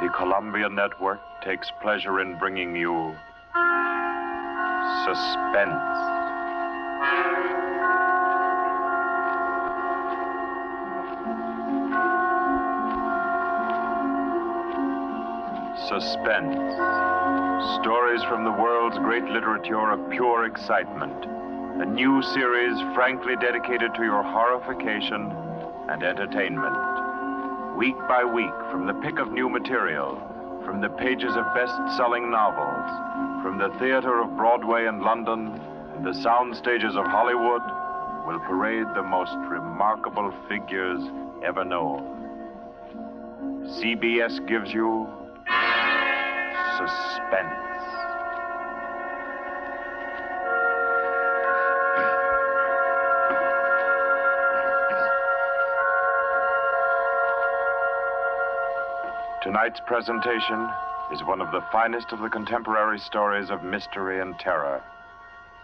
The Columbia Network takes pleasure in bringing you Suspense. Suspense. Stories from the world's great literature of pure excitement. A new series frankly dedicated to your horrification and entertainment. Week by week, from the pick of new material, from the pages of best-selling novels, from the theater of Broadway and London, and the sound stages of Hollywood, will parade the most remarkable figures ever known. CBS gives you Suspense. Tonight's presentation is one of the finest of the contemporary stories of mystery and terror.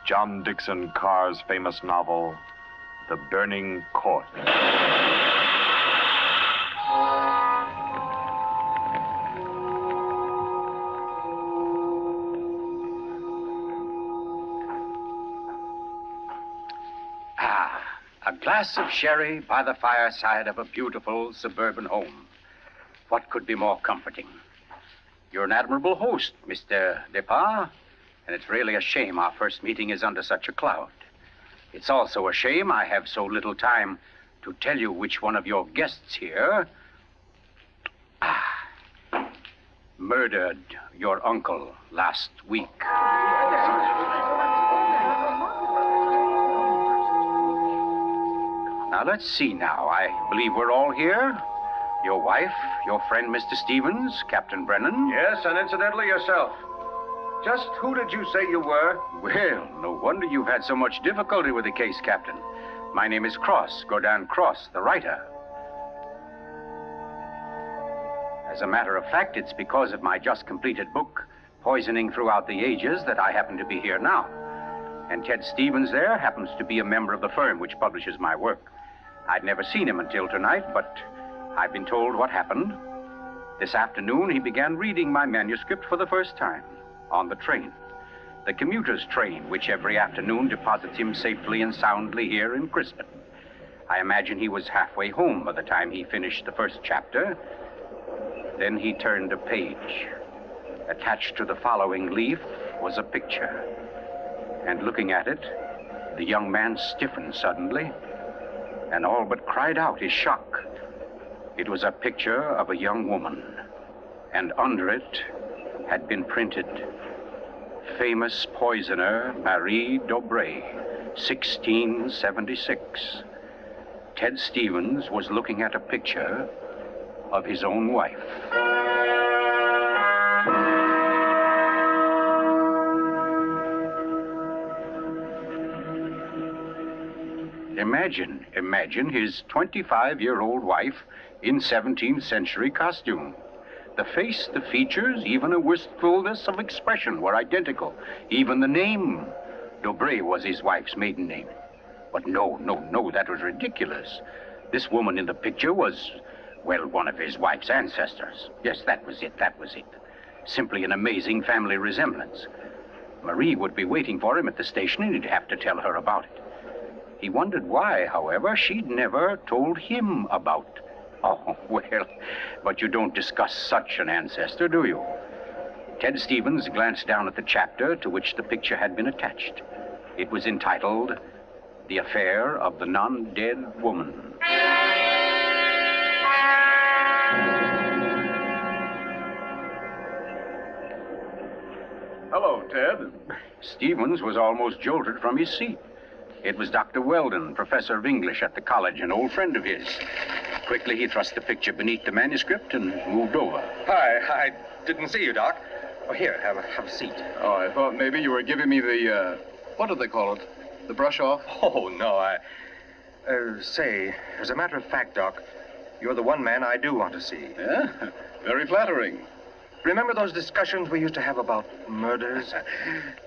John Dickson Carr's famous novel, The Burning Court. A glass of sherry by the fireside of a beautiful suburban home. What could be more comforting? You're an admirable host, Mr. Depard, and it's really a shame our first meeting is under such a cloud. It's also a shame I have so little time to tell you which one of your guests here murdered your uncle last week. Now, let's see now. I believe we're all here. Your wife, your friend, Mr. Stevens, Captain Brennan. Yes, and incidentally yourself. Just who did you say you were? Well, no wonder you've had so much difficulty with the case, Captain. My name is Cross, Godin Cross, the writer. As a matter of fact, it's because of my just completed book, Poisoning Throughout the Ages, that I happen to be here now. And Ted Stevens there happens to be a member of the firm which publishes my work. I'd never seen him until tonight, but I've been told what happened. This afternoon, he began reading my manuscript for the first time on the train. The commuter's train, which every afternoon deposits him safely and soundly here in Crispin. I imagine he was halfway home by the time he finished the first chapter. Then he turned a page. Attached to the following leaf was a picture. And looking at it, the young man stiffened suddenly and all but cried out his shock. It was a picture of a young woman, and under it had been printed, famous poisoner Marie Dobré, 1676. Ted Stevens was looking at a picture of his own wife. Imagine his 25-year-old wife in 17th century costume. The face, the features, even a wistfulness of expression were identical. Even the name. Dobré was his wife's maiden name. But no, that was ridiculous. This woman in the picture was, well, one of his wife's ancestors. Yes, that was it. Simply an amazing family resemblance. Marie would be waiting for him at the station, and he'd have to tell her about it. He wondered why, however, she'd never told him about. Oh, well, but you don't discuss such an ancestor, do you? Ted Stevens glanced down at the chapter to which the picture had been attached. It was entitled, The Affair of the Non-Dead Woman. Hello, Ted. Stevens was almost jolted from his seat. It was Dr. Weldon, professor of English at the college, an old friend of his. Quickly, he thrust the picture beneath the manuscript and moved over. Hi, I didn't see you, Doc. Oh, here, have a seat. Oh, I thought maybe you were giving me the, what do they call it? The brush off? Oh, no, say, as a matter of fact, Doc, you're the one man I do want to see. Yeah? Very flattering. Remember those discussions we used to have about murders?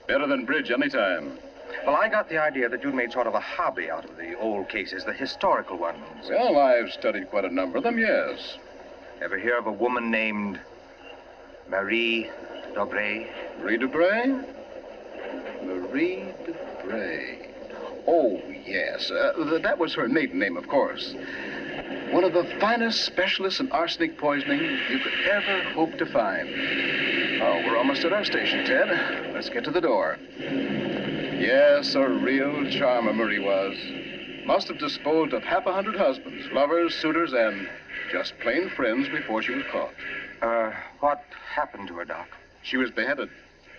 Better than bridge anytime. Well, I got the idea that you'd made sort of a hobby out of the old cases, the historical ones. Well, I've studied quite a number of them, yes. Ever hear of a woman named Marie Dobre. Marie Debray? Marie Debray. Oh, yes. That was her maiden name, of course. One of the finest specialists in arsenic poisoning you could ever hope to find. Oh, we're almost at our station, Ted. Let's get to the door. Yes, a real charmer Marie was. Must have disposed of 100 husbands, lovers, suitors, and just plain friends before she was caught. What happened to her, Doc? She was beheaded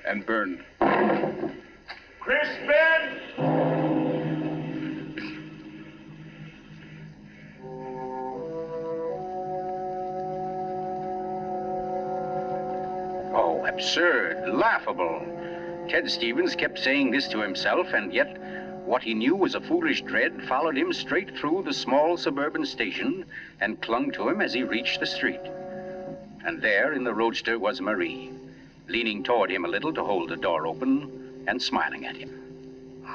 and burned. Crispin! Oh, absurd, laughable. Ted Stevens kept saying this to himself, and yet what he knew was a foolish dread followed him straight through the small suburban station and clung to him as he reached the street. And there in the roadster was Marie, leaning toward him a little to hold the door open and smiling at him.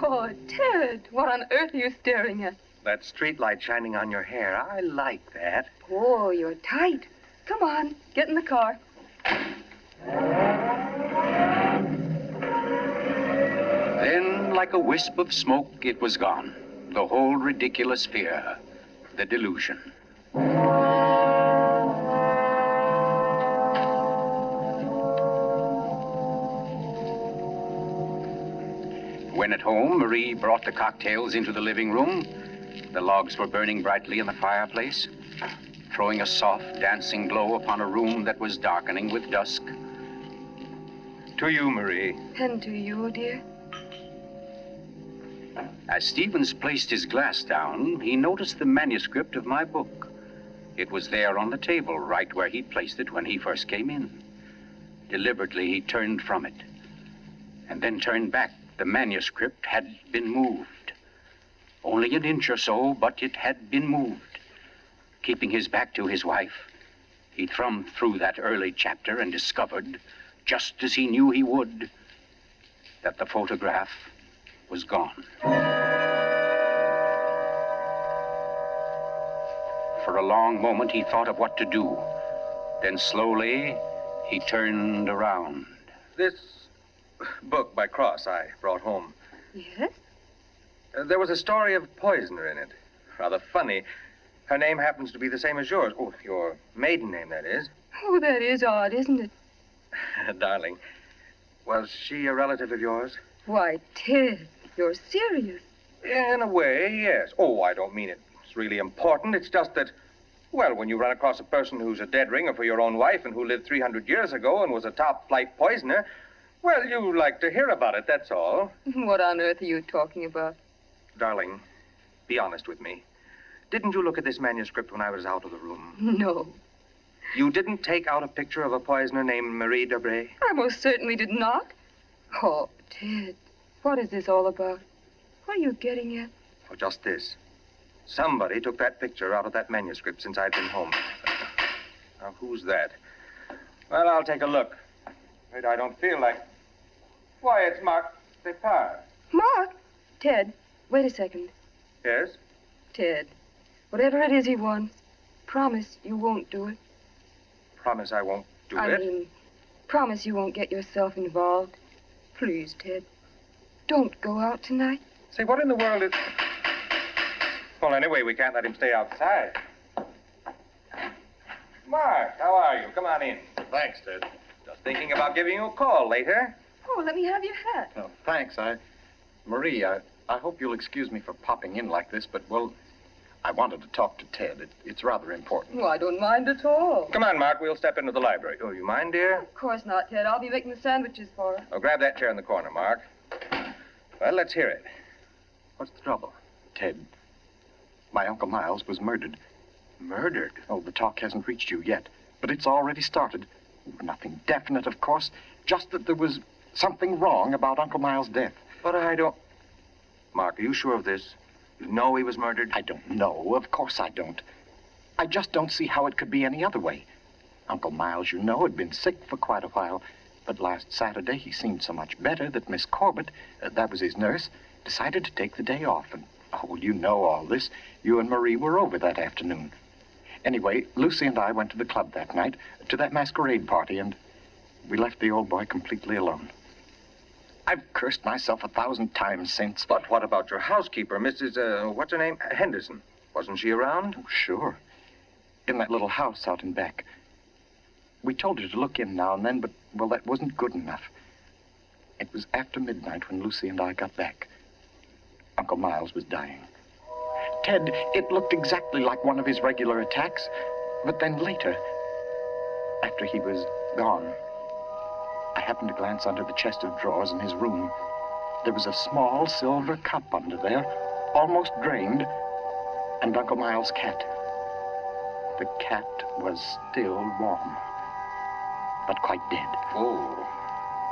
Oh, Ted, what on earth are you staring at? That street light shining on your hair. I like that. Oh, you're tight. Come on, get in the car. Then, like a wisp of smoke, it was gone. The whole ridiculous fear, the delusion. When at home, Marie brought the cocktails into the living room. The logs were burning brightly in the fireplace, throwing a soft, dancing glow upon a room that was darkening with dusk. To you, Marie. And to you, dear. As Stevens placed his glass down, he noticed the manuscript of my book. It was there on the table, right where he'd placed it when he first came in. Deliberately, he turned from it, and then turned back. The manuscript had been moved. Only an inch or so, but it had been moved. Keeping his back to his wife, he thumbed through that early chapter and discovered, just as he knew he would, that the photograph was gone. For a long moment, he thought of what to do. Then slowly, he turned around. This book by Cross I brought home. Yes? There was a story of a poisoner in it. Rather funny. Her name happens to be the same as yours. Oh, your maiden name, that is. Oh, that is odd, isn't it? Darling, was she a relative of yours? Why, Ted, you're serious. In a way, yes. Oh, I don't mean it's really important. It's just that, well, when you run across a person who's a dead ringer for your own wife and who lived 300 years ago and was a top-flight poisoner, well, you like to hear about it, that's all. What on earth are you talking about? Darling, be honest with me. Didn't you look at this manuscript when I was out of the room? No. You didn't take out a picture of a poisoner named Marie Debray? I most certainly did not. Oh, Ted, what is this all about? What are you getting at? Oh, just this. Somebody took that picture out of that manuscript since I've been home. Now, who's that? Well, I'll take a look. Wait, I don't feel like... Why, it's Mark Depart. Mark? Ted, wait a second. Yes? Ted, whatever it is he wants, promise you won't do it. Promise I won't do I it? mean, promise you won't get yourself involved. Please, Ted, don't go out tonight. Say, what in the world is... Well, anyway, we can't let him stay outside. Mark, how are you? Come on in. Thanks, Ted. Just thinking about giving you a call later. Oh, let me have your hat. Oh, thanks. Marie, I hope you'll excuse me for popping in like this, but, well, I wanted to talk to Ted. It's rather important. Oh, I don't mind at all. Come on, Mark, we'll step into the library. Oh, you mind, dear? Of course not, Ted. I'll be making the sandwiches for her. Oh, grab that chair in the corner, Mark. Well, let's hear it. What's the trouble? Ted, my Uncle Miles was murdered. Murdered? Oh, the talk hasn't reached you yet, but it's already started. Nothing definite, of course, just that there was something wrong about Uncle Miles' death. But I don't... Mark, are you sure of this? You know he was murdered? I don't know. Of course I don't. I just don't see how it could be any other way. Uncle Miles, you know, had been sick for quite a while, but last Saturday he seemed so much better that Miss Corbett, that was his nurse, decided to take the day off. And, oh, you know all this. You and Marie were over that afternoon. Anyway, Lucy and I went to the club that night, to that masquerade party, and... we left the old boy completely alone. I've cursed myself 1,000 times since. But what about your housekeeper, Mrs., what's her name? Henderson. Wasn't she around? Oh, sure. In that little house out in back. We told her to look in now and then, but, well, that wasn't good enough. It was after midnight when Lucy and I got back. Uncle Miles was dying. Ted, it looked exactly like one of his regular attacks. But then later, after he was gone, I happened to glance under the chest of drawers in his room. There was a small silver cup under there, almost drained, and Uncle Miles' cat. The cat was still warm, but quite dead. Oh.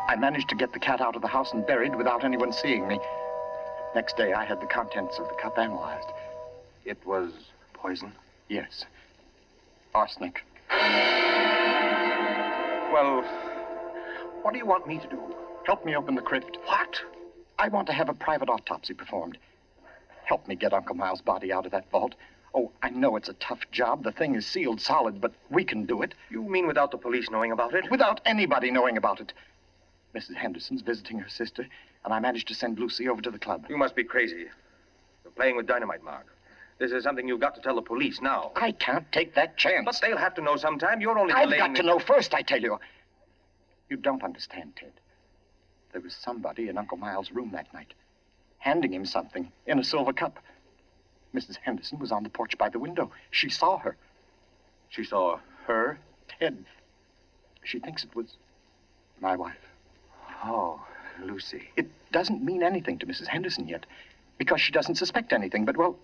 I managed to get the cat out of the house and buried without anyone seeing me. Next day, I had the contents of the cup analyzed. It was poison? Yes. Arsenic. Well, what do you want me to do? Help me open the crypt. What? I want to have a private autopsy performed. Help me get Uncle Miles' body out of that vault. Oh, I know it's a tough job. The thing is sealed solid, but we can do it. You mean without the police knowing about it? Without anybody knowing about it. Mrs. Henderson's visiting her sister, and I managed to send Lucy over to the club. You must be crazy. You're playing with dynamite, Mark. This is something you've got to tell the police now. I can't take that chance. But they'll have to know sometime. You're only I've delaying... got to know first, I tell you. You don't understand, Ted. There was somebody in Uncle Miles' room that night, handing him something in a silver cup. Mrs. Henderson was on the porch by the window. She saw her. She saw her? Ted. She thinks it was my wife. Oh, Lucy. It doesn't mean anything to Mrs. Henderson yet, because she doesn't suspect anything, but, well,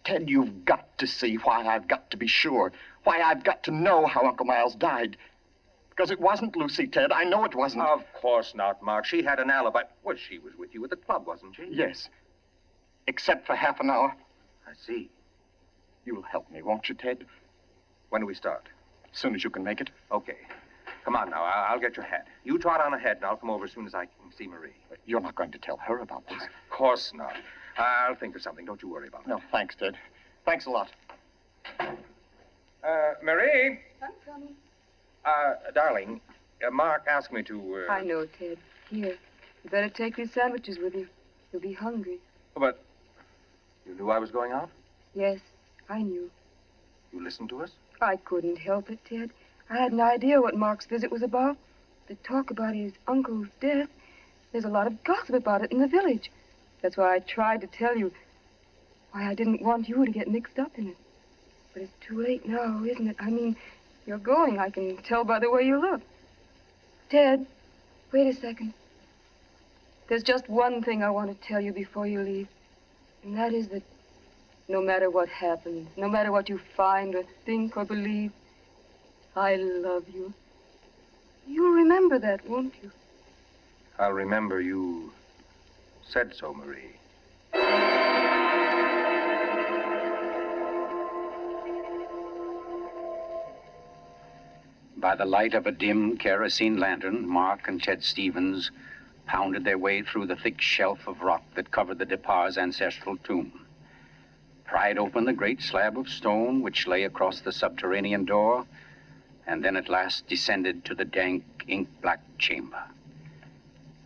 Ted, you've got to see why I've got to be sure, why I've got to know how Uncle Miles died. Because it wasn't Lucy, Ted. I know it wasn't. Of course not, Mark. She had an alibi. Well, she was with you at the club, wasn't she? Yes. Except for half an hour. I see. You'll help me, won't you, Ted? When do we start? As soon as you can make it. Okay. Come on now. I'll get your hat. You trot on ahead, and I'll come over as soon as I can see Marie. You're not going to tell her about this. Of course not. I'll think of something. Don't you worry about it. No, thanks, Ted. Thanks a lot. Marie? I'm coming. Darling, Mark asked me to, I know, Ted. Here. You better take these sandwiches with you. You'll be hungry. But you knew I was going out? Yes, I knew. You listened to us? I couldn't help it, Ted. I had an idea what Mark's visit was about. The talk about his uncle's death. There's a lot of gossip about it in the village. That's why I tried to tell you. Why I didn't want you to get mixed up in it. But it's too late now, isn't it? I mean, you're going. I can tell by the way you look. Ted, wait a second. There's just one thing I want to tell you before you leave. And that is that no matter what happens, no matter what you find or think or believe, I love you. You'll remember that, won't you? I'll remember you said so, Marie. By the light of a dim kerosene lantern, Mark and Ted Stevens pounded their way through the thick shelf of rock that covered the Depar's ancestral tomb, pried open the great slab of stone which lay across the subterranean door, and then at last descended to the dank, ink-black chamber.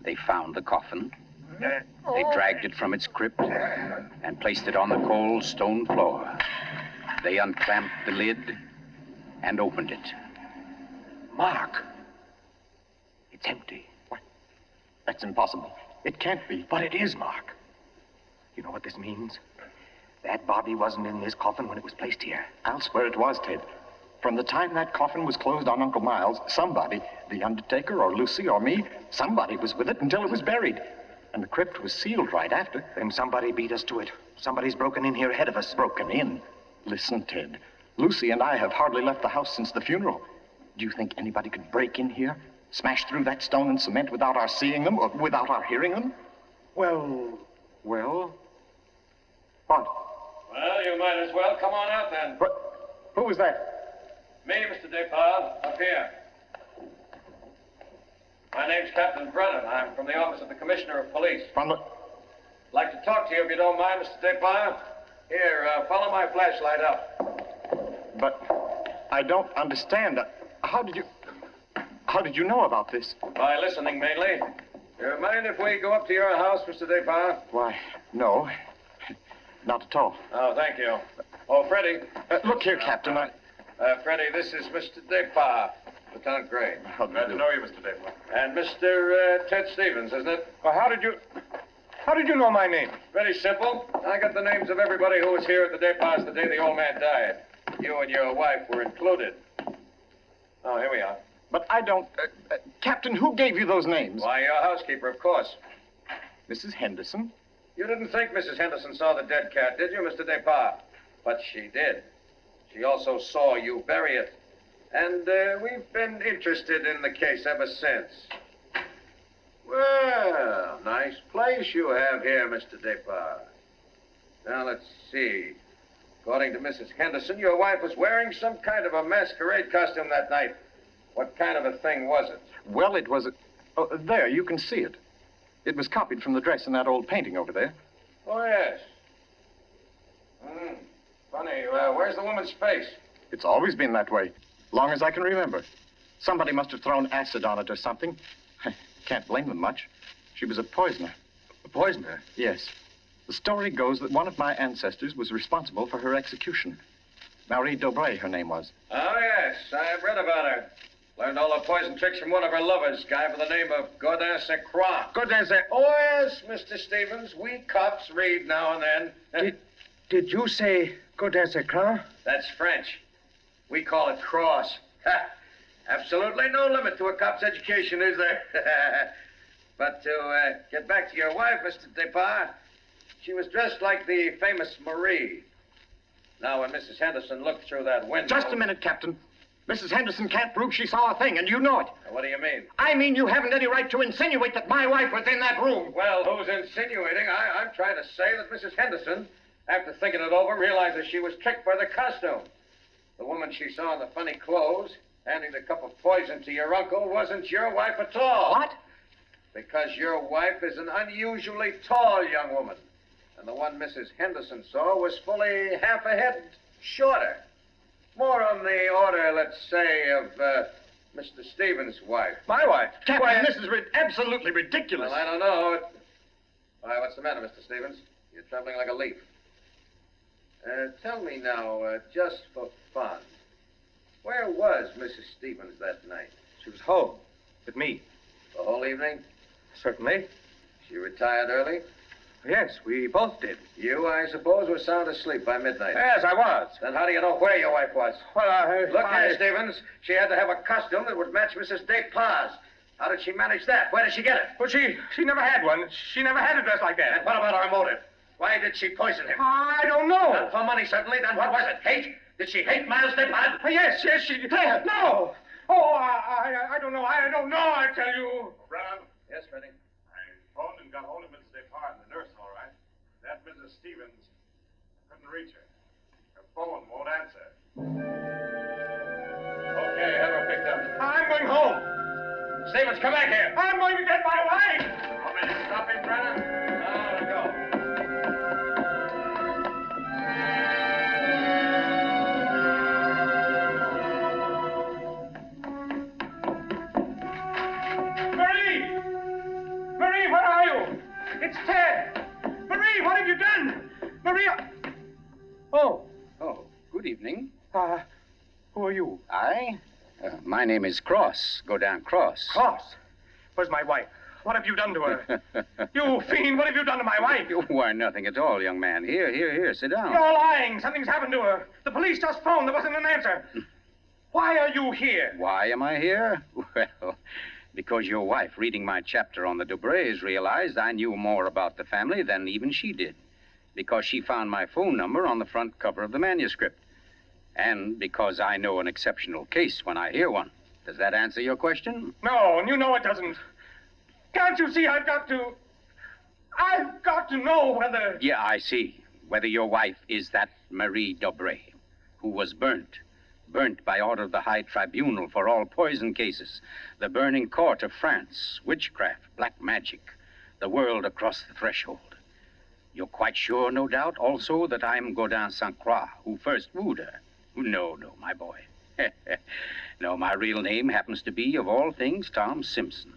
They found the coffin. They dragged it from its crypt and placed it on the cold stone floor. They unclamped the lid and opened it. Mark, it's empty. What? That's impossible. It can't be. But it is, Mark. You know what this means? That body wasn't in this coffin when it was placed here. I'll swear it was, Ted. From the time that coffin was closed on Uncle Miles, somebody, the undertaker or Lucy or me, somebody was with it until it was buried. And the crypt was sealed right after. Then somebody beat us to it. Somebody's broken in here ahead of us. Broken in? Listen, Ted. Lucy and I have hardly left the house since the funeral. Do you think anybody could break in here, smash through that stone and cement without our seeing them or without our hearing them? Well... What? Well, you might as well come on out then. What? Who was that? Me, Mr. Depard, up here. My name's Captain Brennan. I'm from the office of the Commissioner of Police. From the... Like to talk to you if you don't mind, Mr. Depard. Here, follow my flashlight up. But I don't understand. How did you... How did you know about this? By listening, mainly. You mind if we go up to your house, Mr. Despard? Why, no. Not at all. Oh, thank you. Oh, Freddie. Look here, Captain. Freddie, this is Mr. Despard, Lieutenant Gray. Glad to know you, Mr. Despard. And Mr. Ted Stevens, isn't it? Well, how did you know my name? Very simple. I got the names of everybody who was here at the Despards the day the old man died. You and your wife were included. Oh, here we are. But I don't... Captain, who gave you those names? Why, your housekeeper, of course. Mrs. Henderson? You didn't think Mrs. Henderson saw the dead cat, did you, Mr. Despard? But she did. She also saw you bury it. And we've been interested in the case ever since. Well, nice place you have here, Mr. Despard. Now, let's see. According to Mrs. Henderson, your wife was wearing some kind of a masquerade costume that night. What kind of a thing was it? Well, it was... Oh, there, you can see it. It was copied from the dress in that old painting over there. Oh, yes. Funny. Where's the woman's face? It's always been that way, long as I can remember. Somebody must have thrown acid on it or something. Can't blame them much. She was a poisoner. A poisoner? Yes. The story goes that one of my ancestors was responsible for her execution. Marie Dobray, her name was. Oh, yes. I've read about her. Learned all the poison tricks from one of her lovers, guy by the name of Godin Saint Croix. Godin Saint... Oh, yes, Mr. Stevens. We cops read now and then. Did you say Godin Saint Croix? That's French. We call it cross. Ha! Absolutely no limit to a cop's education, is there? But to get back to your wife, Mr. Despard, she was dressed like the famous Marie. Now, when Mrs. Henderson looked through that window... Just a minute, Captain. Mrs. Henderson can't prove she saw a thing, and you know it. What do you mean? I mean you haven't any right to insinuate that my wife was in that room. Well, who's insinuating? I'm trying to say that Mrs. Henderson, after thinking it over, realizes she was tricked by the costume. The woman she saw in the funny clothes, handing the cup of poison to your uncle, wasn't your wife at all. What? Because your wife is an unusually tall young woman. And the one Mrs. Henderson saw was fully half a head shorter. More on the order, let's say, of Mr. Stevens' wife. My wife? Captain, this is absolutely ridiculous. Well, I don't know. Why, what's the matter, Mr. Stevens? You're trembling like a leaf. Tell me now, just for fun, where was Mrs. Stevens that night? She was home with me. The whole evening? Certainly. She retired early? Yes, we both did. You, I suppose, were sound asleep by midnight. Yes, I was. Then how do you know where your wife was? Well, Look here, Stevens. She had to have a costume that would match Mrs. Despard's. How did she manage that? Where did she get it? Well, she never had one. She never had a dress like that. And what about her motive? Why did she poison him? I don't know. Not for money, certainly. Then what was it? Hate? Did she hate Miles Despard? Yes, she did. No. Oh, I don't know. I don't know, I tell you. Brown, Yes, Freddie. I phoned and got hold of Mrs. Despard and the nurse, all right. That Mrs. Stevens, I couldn't reach her. Her phone won't answer. Okay, have her picked up. I'm going home. Stevens, come back here. I'm going to get my wife. Want me to stop him, Brennan? No, go. Marie, where are you? It's Ted. Marie, what have you done? Maria. Oh, Good evening. who are you? I? My name is Cross. Godin Cross. Cross. Where's my wife? What have you done to her? You fiend, what have you done to my wife? Why, nothing at all, young man. Here, sit down. You're lying. Something's happened to her. The police just phoned. There wasn't an answer. Why are you here? Why am I here? Well, because your wife, reading my chapter on the Dobrays, realized I knew more about the family than even she did. Because she found my phone number on the front cover of the manuscript. And because I know an exceptional case when I hear one. Does that answer your question? No, and you know it doesn't. Can't you see I've got to know whether... Yeah, I see. Whether your wife is that Marie Dobray, who was burnt. Burnt by order of the High Tribunal for all poison cases. The burning court of France. Witchcraft, black magic. The world across the threshold. You're quite sure, no doubt, also, that I'm Godin Saint Croix, who first wooed her. No, my boy. No, my real name happens to be, of all things, Tom Simpson.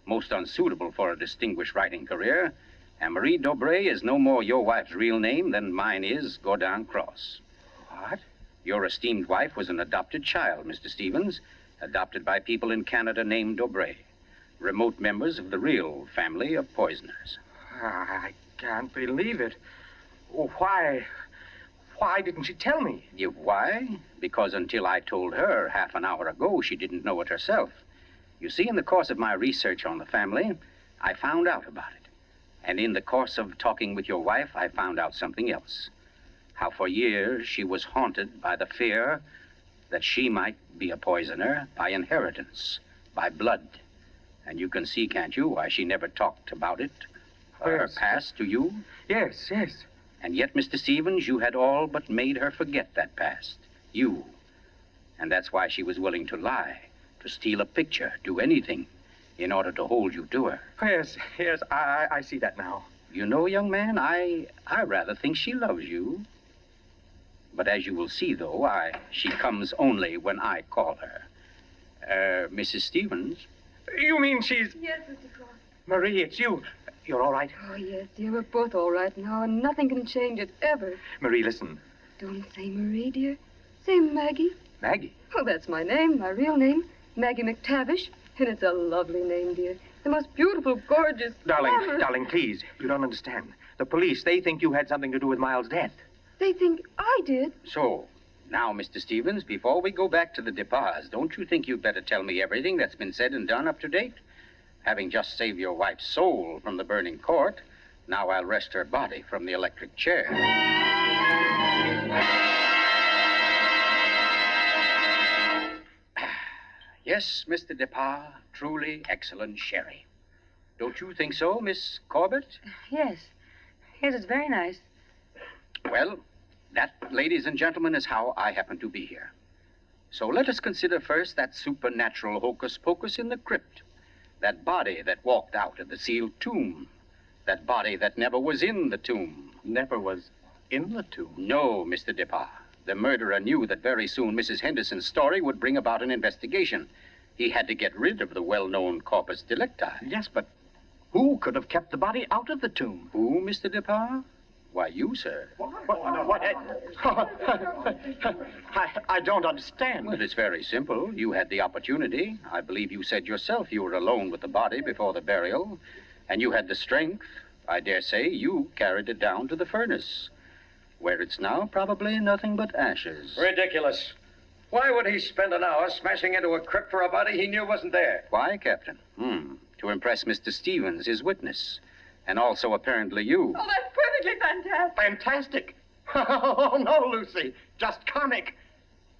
Most unsuitable for a distinguished writing career. And Marie Dobray is no more your wife's real name than mine is Gordon Cross. What? Your esteemed wife was an adopted child, Mr. Stevens, adopted by people in Canada named Dobray, remote members of the real family of poisoners. I can't believe it. Oh, why didn't she tell me? Why? Because until I told her half an hour ago, she didn't know it herself. You see, in the course of my research on the family, I found out about it. And in the course of talking with your wife, I found out something else. How for years she was haunted by the fear that she might be a poisoner by inheritance, by blood. And you can see, can't you, why she never talked about it, her Yes. past to you? Yes. And yet, Mr. Stevens, you had all but made her forget that past. You. And that's why she was willing to lie, to steal a picture, do anything, in order to hold you to her. Yes, I see that now. You know, young man, I rather think she loves you. But as you will see, though, she comes only when I call her. Mrs. Stevens? You mean she's... Yes, Mr. Cross. Marie, it's you. You're all right? Oh, yes, dear. We're both all right now, and nothing can change it, ever. Marie, listen. Don't say Marie, dear. Say Maggie. Maggie? Oh, that's my name, my real name. Maggie McTavish. And it's a lovely name, dear. The most beautiful, gorgeous... glamour- Darling, please. You don't understand. The police, they think you had something to do with Miles' death. They think I did. So, now, Mr. Stevens, before we go back to the Depas, don't you think you'd better tell me everything that's been said and done up to date? Having just saved your wife's soul from the burning court, now I'll wrest her body from the electric chair. Yes, Mr. Depas, truly excellent sherry. Don't you think so, Miss Corbett? Yes. Yes, it's very nice. Well, that, ladies and gentlemen, is how I happen to be here. So let us consider first that supernatural hocus pocus in the crypt. That body that walked out of the sealed tomb. That body that never was in the tomb. Never was in the tomb. No, Mr. Depas. The murderer knew that very soon Mrs. Henderson's story would bring about an investigation. He had to get rid of the well-known corpus delicti. Yes, but who could have kept the body out of the tomb? Who, Mr. Depas? Why, you, sir. What? I don't understand. Well, it's very simple. You had the opportunity. I believe you said yourself you were alone with the body before the burial. And you had the strength. I dare say you carried it down to the furnace, where it's now probably nothing but ashes. Ridiculous. Why would he spend an hour smashing into a crypt for a body he knew wasn't there? Why, Captain? To impress Mr. Stevens, his witness. And also, apparently, you. Oh, that's perfectly fantastic. Fantastic. Oh, no, Lucy. Just comic.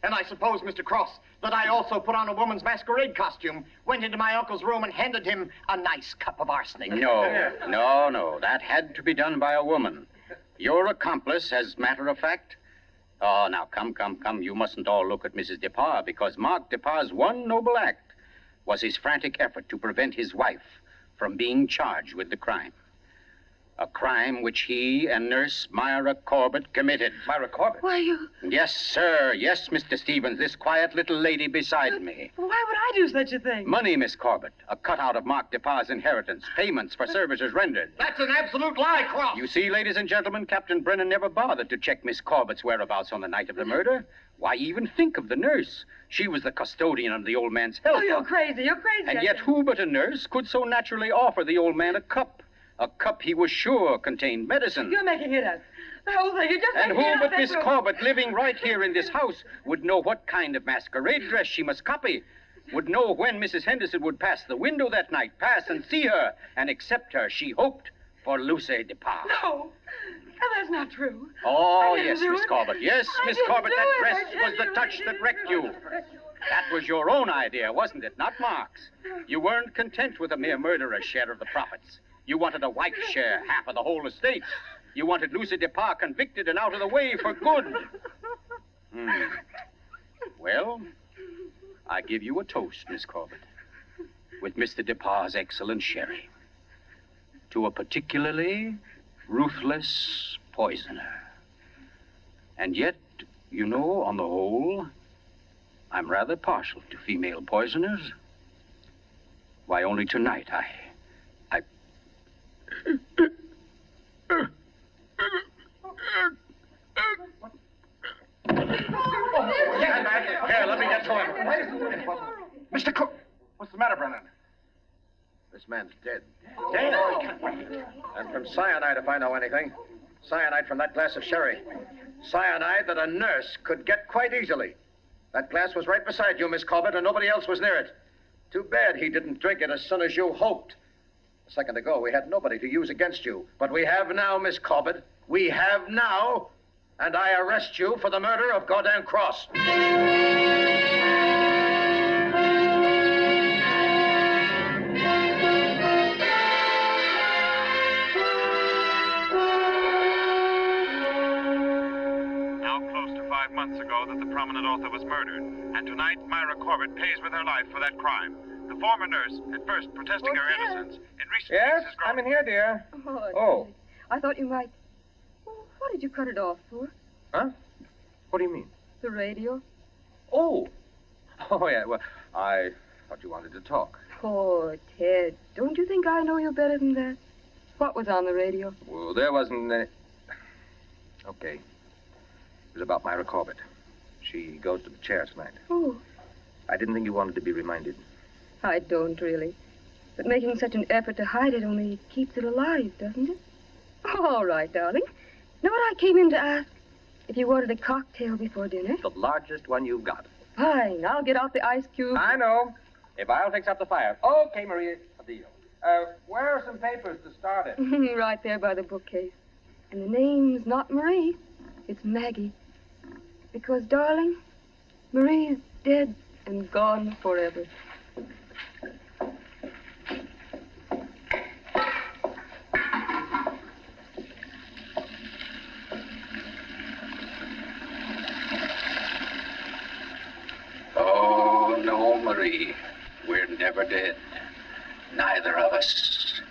And I suppose, Mr. Cross, that I also put on a woman's masquerade costume, went into my uncle's room and handed him a nice cup of arsenic. No. That had to be done by a woman. Your accomplice, as matter of fact. Oh, now, come. You mustn't all look at Mrs. Depas, because Mark Depas's one noble act was his frantic effort to prevent his wife from being charged with the crime. A crime which he and Nurse Myra Corbett committed. Myra Corbett? Why, you... Yes, sir. Yes, Mr. Stevens, this quiet little lady beside me. Why would I do such a thing? Money, Miss Corbett. A cutout of Mark Depas's inheritance. Payments for services rendered. That's an absolute lie, Cross. You see, ladies and gentlemen, Captain Brennan never bothered to check Miss Corbett's whereabouts on the night of the murder. Why even think of the nurse? She was the custodian of the old man's health. Oh, you're crazy. And yet who but a nurse could so naturally offer the old man a cup? A cup he was sure contained medicine. You're making it up. The whole thing, you're just And making it who up. but Miss Corbett, living right here in this house, would know what kind of masquerade dress she must copy, would know when Mrs. Henderson would pass the window that night, pass and see her, and accept her, she hoped, for Lucy Depas. No, that's not true. Oh, I didn't yes, do Miss it. Corbett. Yes, I Miss didn't Corbett, do that it. dress I tell was the you, touch I that didn't wrecked do you. it. That was your own idea, wasn't it? Not Mark's. You weren't content with a mere murderer's share of the profits. You wanted a wife's share, half of the whole estate. You wanted Lucy Depas convicted and out of the way for good. Well, I give you a toast, Miss Corbett, with Mr. Depas's excellent sherry, to a particularly ruthless poisoner. And yet, you know, on the whole, I'm rather partial to female poisoners. Why, only tonight I... Here, let me get to him. Mr. Cook, what's the matter, Brennan? This man's dead. Dead? And from cyanide, if I know anything. Cyanide from that glass of sherry. Cyanide that a nurse could get quite easily. That glass was right beside you, Miss Corbett, and nobody else was near it. Too bad he didn't drink it as soon as you hoped. A second ago, we had nobody to use against you. But we have now, Miss Corbett. We have now. And I arrest you for the murder of Gordon Cross. Months ago that the prominent author was murdered, and tonight Myra Corbett pays with her life for that crime. The former nurse, at first protesting her innocence, in recent Yes, weeks has grown... I'm in here, dear. Oh. Dear. I thought you might... Oh, what did you cut it off for? Huh? What do you mean? The radio. Oh. Oh, yeah, well, I thought you wanted to talk. Oh, Ted, don't you think I know you better than that? What was on the radio? Well, there wasn't any... Okay. It was about Myra Corbett. She goes to the chair tonight. Oh. I didn't think you wanted to be reminded. I don't, really. But making such an effort to hide it only keeps it alive, doesn't it? All right, darling. Know what I came in to ask? If you wanted a cocktail before dinner? The largest one you've got. Fine. I'll get out the ice cube. I know. If I'll fix up the fire. Okay, Maria. A deal. Where are some papers to start it? Right there by the bookcase. And the name's not Marie. It's Maggie. Because, darling, Marie's dead and gone forever. Oh, no, Marie. We're never dead. Neither of us.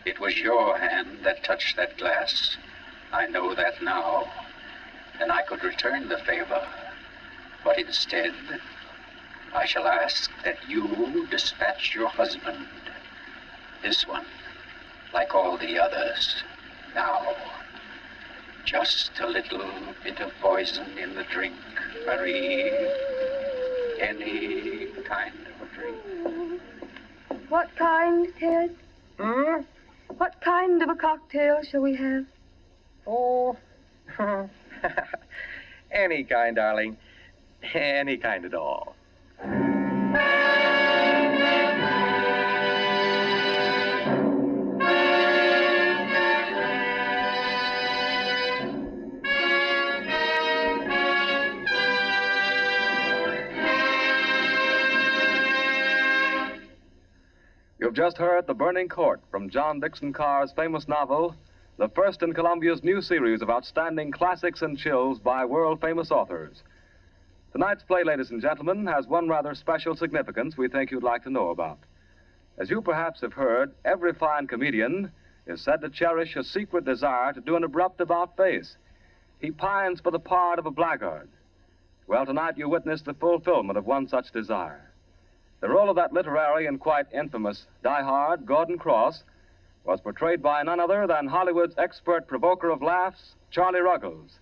It was your hand that touched that glass. I know that now. And I could return the favor. But instead, I shall ask that you dispatch your husband. This one, like all the others. Now, just a little bit of poison in the drink, Marie. Any kind of a drink. What kind, Ted? Hmm? What kind of a cocktail shall we have? Oh, any kind, darling. Any kind at all. You've just heard The Burning Court from John Dixon Carr's famous novel, the first in Columbia's new series of outstanding classics and chills by world-famous authors. Tonight's play, ladies and gentlemen, has one rather special significance we think you'd like to know about. As you perhaps have heard, every fine comedian is said to cherish a secret desire to do an abrupt about-face. He pines for the part of a blackguard. Well, tonight you witness the fulfillment of one such desire. The role of that literary and quite infamous diehard, Gordon Cross, was portrayed by none other than Hollywood's expert provoker of laughs, Charlie Ruggles,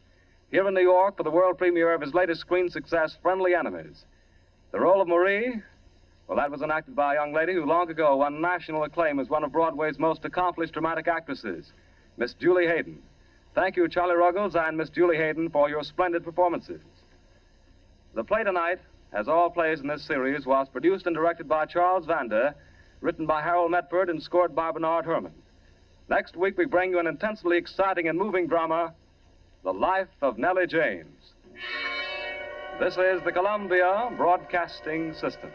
here in New York for the world premiere of his latest screen success, Friendly Enemies. The role of Marie, well, that was enacted by a young lady who long ago won national acclaim as one of Broadway's most accomplished dramatic actresses, Miss Julie Hayden. Thank you, Charlie Ruggles and Miss Julie Hayden, for your splendid performances. The play tonight, as all plays in this series, was produced and directed by Charles Vander, written by Harold Metford and scored by Bernard Herrmann. Next week, we bring you an intensely exciting and moving drama, The Life of Nellie James. This is the Columbia Broadcasting System.